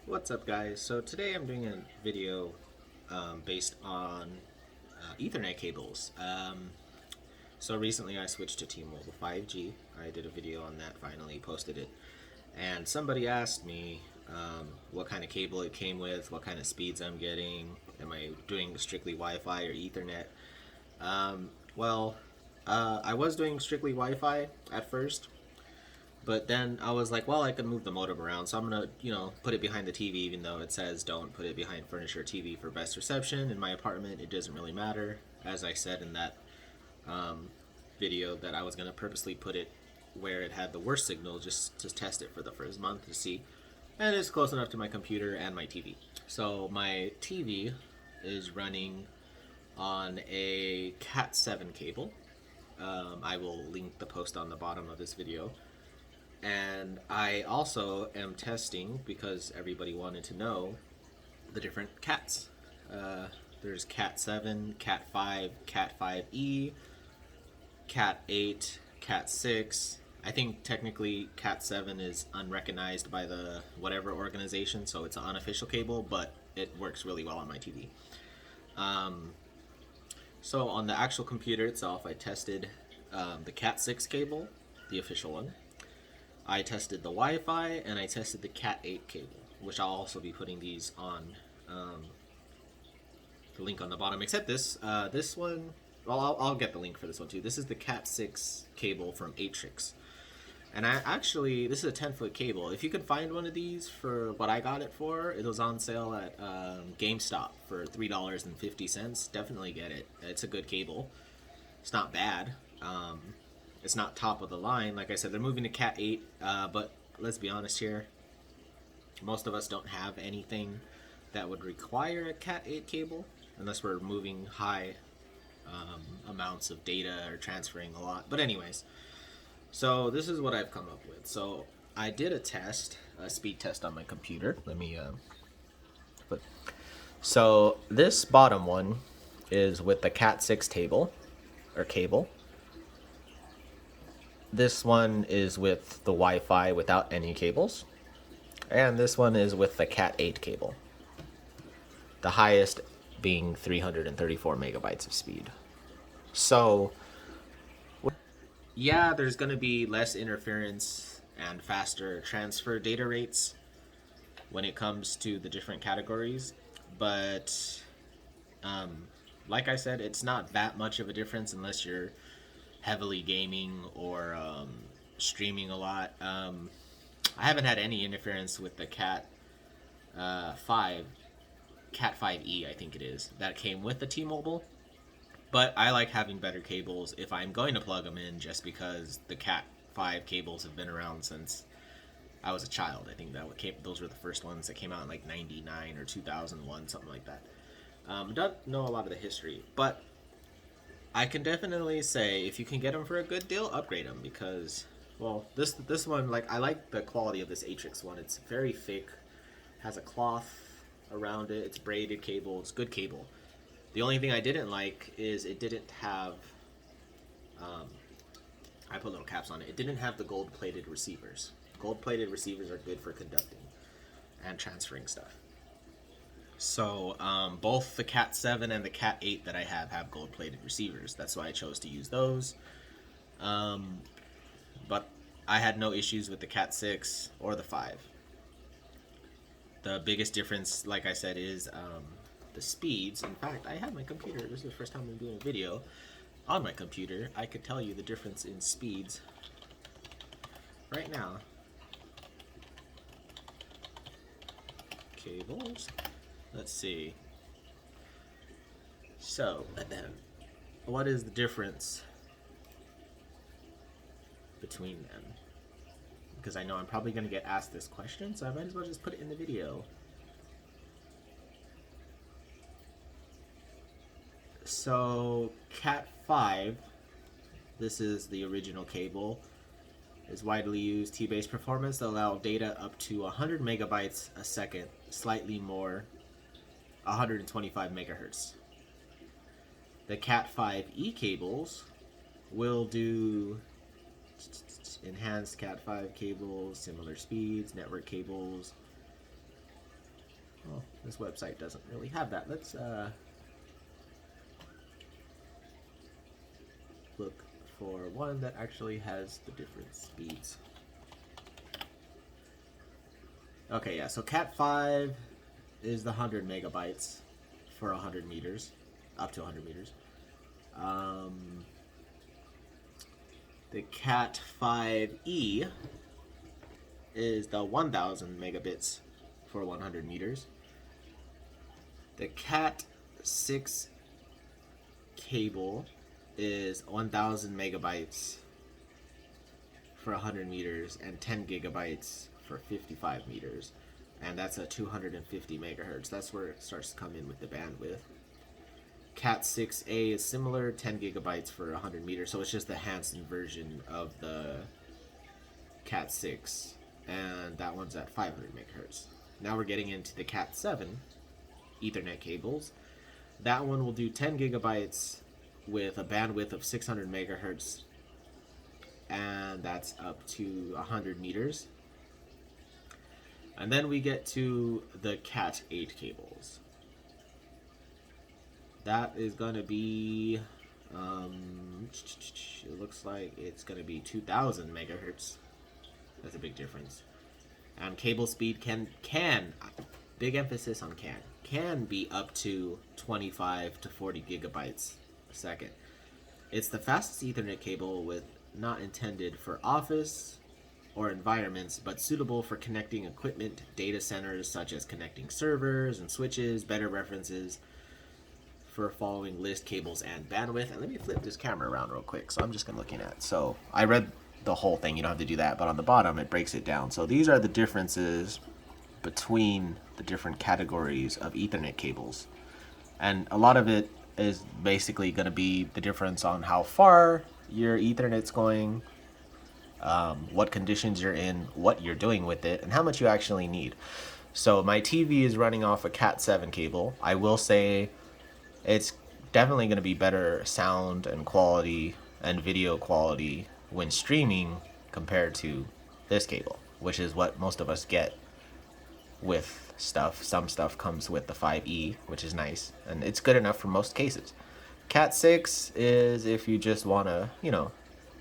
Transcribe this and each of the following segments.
What's up, guys? So today I'm doing a video based on Ethernet cables. So recently I switched to T-Mobile 5G. I did a video on that, finally posted it, and somebody asked me what kind of cable it came with, what kind of speeds I'm getting, am I doing strictly Wi-Fi or Ethernet? Um, well, I was doing strictly Wi-Fi at first, but then I was like, well, I can move the modem around, so I'm gonna, put it behind the TV, even though it says don't put it behind furniture or TV for best reception. In my apartment, it doesn't really matter. As I said in that video, that I was gonna purposely put it where it had the worst signal, just to test it for the first month to see, and it's close enough to my computer and my TV. So my TV is running on a Cat7 cable. I will link the post on the bottom of this video. And I also am testing, because everybody wanted to know, the different cats. There's Cat7, Cat5, Cat5e, Cat8, Cat6. I think technically Cat7 is unrecognized by the whatever organization, so it's an unofficial cable, but it works really well on my TV. So on the actual computer itself, I tested the Cat6 cable, the official one. I tested the Wi-Fi, and I tested the Cat8 cable, which I'll also be putting these on the link on the bottom. Except this one, well, I'll get the link for this one too. This is the Cat6 cable from Atrix. And this is a 10-foot cable. If you could find one of these for what I got it for, it was on sale at GameStop for $3.50. Definitely get it. It's a good cable. It's not bad. It's not top of the line. Like I said, they're moving to Cat 8, but let's be honest here. Most of us don't have anything that would require a Cat 8 cable, unless we're moving high amounts of data or transferring a lot. But anyways, so this is what I've come up with. So I did a speed test on my computer. Let me put. So this bottom one is with the Cat6 table or cable. This one is with the Wi-Fi without any cables. And this one is with the Cat8 cable. The highest being 334 megabytes of speed. So, yeah, there's going to be less interference and faster transfer data rates when it comes to the different categories. But, like I said, it's not that much of a difference unless you're heavily gaming or streaming a lot. I haven't had any interference with the Cat5e, I think it is, that came with the T-Mobile. But I like having better cables if I'm going to plug them in, just because the Cat5 cables have been around since I was a child. I think those were the first ones that came out in like 99 or 2001, something like that. Don't know a lot of the history, but I can definitely say if you can get them for a good deal, upgrade them, because, well, this one, like, I like the quality of this Atrix one. It's very thick, has a cloth around it, it's braided cable, it's good cable. The only thing I didn't like is it didn't have, I put little caps on it, it didn't have the gold-plated receivers. Gold-plated receivers are good for conducting and transferring stuff. So both the Cat7 and the Cat8 that I have gold-plated receivers. That's why I chose to use those. But I had no issues with the Cat6 or the 5. The biggest difference, like I said, is the speeds. In fact, I have my computer. This is the first time I'm doing a video on my computer. I could tell you the difference in speeds right now. Cables. Let's see. So, what is the difference between them? Because I know I'm probably going to get asked this question, so I might as well just put it in the video. So, Cat5, this is the original cable, is widely used T-based performance to allow data up to 100 megabytes a second, slightly more, 125 megahertz. The Cat5e cables will do enhanced Cat5 cables, similar speeds, network cables, Oh, this website doesn't really have that. Let's look for one that actually has the different speeds. Okay, yeah, so Cat5 is the 100 megabytes for 100 meters, up to 100 meters. The Cat5e is the 1000 megabits for 100 meters. The Cat6 cable is 1000 megabytes for 100 meters and 10 gigabytes for 55 meters. And that's a 250 megahertz. That's where it starts to come in with the bandwidth. Cat6a is similar, 10 gigabytes for 100 meters, so it's just the enhanced version of the Cat6, and that one's at 500 megahertz. Now we're getting into the Cat7 Ethernet cables. That one will do 10 gigabytes with a bandwidth of 600 megahertz, and that's up to 100 meters. And then we get to the Cat8 cables. That is going to be, it looks like it's going to be 2000 megahertz. That's a big difference. And cable speed can, big emphasis on can be up to 25 to 40 gigabytes a second. It's the fastest Ethernet cable with not intended for office or environments, but suitable for connecting equipment, data centers, such as connecting servers and switches. Better references for following list cables and bandwidth. And let me flip this camera around real quick. So I'm just gonna looking at. So I read the whole thing. You don't have to do that, but on the bottom it breaks it down. So these are the differences between the different categories of Ethernet cables, and a lot of it is basically going to be the difference on how far your Ethernet's going, what conditions you're in, what you're doing with it, and how much you actually need. So my TV is running off a Cat7 cable. I will say it's definitely going to be better sound and quality and video quality when streaming compared to this cable, which is what most of us get with stuff. Some stuff comes with the 5e, which is nice, and it's good enough for most cases. Cat6 is if you just want to,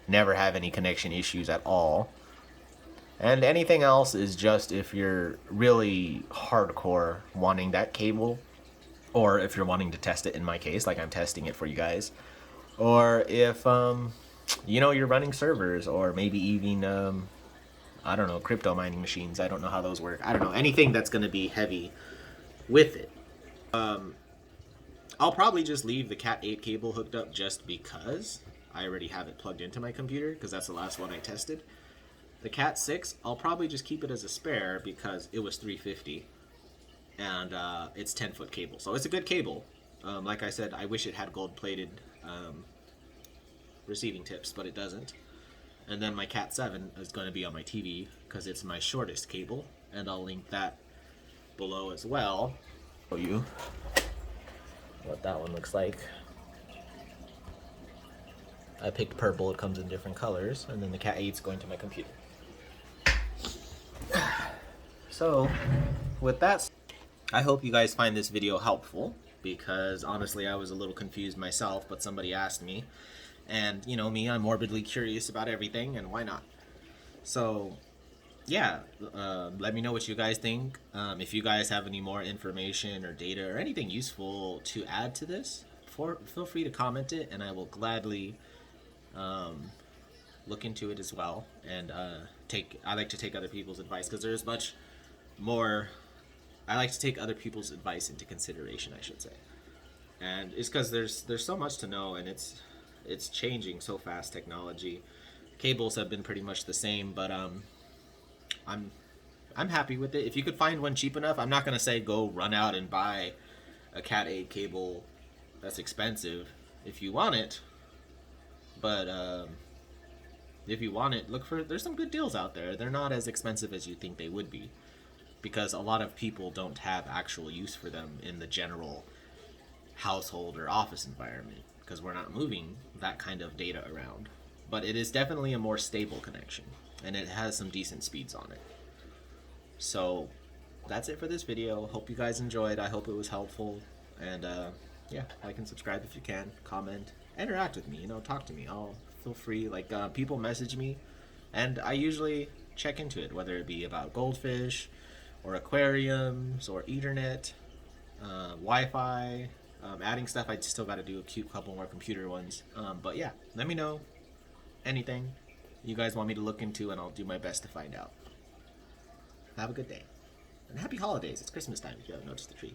never have any connection issues at all. And anything else is just if you're really hardcore wanting that cable, or if you're wanting to test it, in my case, like I'm testing it for you guys, or if you're running servers, or maybe even I don't know, crypto mining machines. I don't know how those work. I don't know, anything that's going to be heavy with it. I'll probably just leave the Cat8 cable hooked up just because I already have it plugged into my computer, because that's the last one I tested. The Cat6, I'll probably just keep it as a spare because it was $350, and it's 10-foot cable, so it's a good cable. Like I said, I wish it had gold-plated receiving tips, but it doesn't. And then my Cat7 is going to be on my TV because it's my shortest cable, and I'll link that below as well. Show you what that one looks like. I picked purple, it comes in different colors, and then the Cat8's going to my computer. So, with that, I hope you guys find this video helpful, because honestly I was a little confused myself, but somebody asked me, and you know me, I'm morbidly curious about everything, and why not? So yeah, let me know what you guys think. If you guys have any more information or data or anything useful to add to this, feel free to comment it, and I will gladly look into it as well. And I like to take other people's advice, because there's much more. I like to take other people's advice into consideration, I should say. And it's because there's so much to know, and it's changing so fast. Technology, cables have been pretty much the same, but I'm happy with it. If you could find one cheap enough, I'm not gonna say go run out and buy a Cat8 cable that's expensive if you want it, but if you want it, there's some good deals out there. They're not as expensive as you think they would be, because a lot of people don't have actual use for them in the general household or office environment, because we're not moving that kind of data around. But it is definitely a more stable connection, and it has some decent speeds on it. So that's it for this video. Hope you guys enjoyed. I hope it was helpful. And yeah, like and subscribe if you can. Comment, interact with me. Talk to me. I'll feel free. Like people message me, and I usually check into it, whether it be about goldfish, or aquariums, or Ethernet, Wi-Fi. Adding stuff. I still got to do a cute couple more computer ones. But yeah, let me know anything you guys want me to look into, and I'll do my best to find out. Have a good day. And happy holidays. It's Christmas time if you haven't noticed the tree.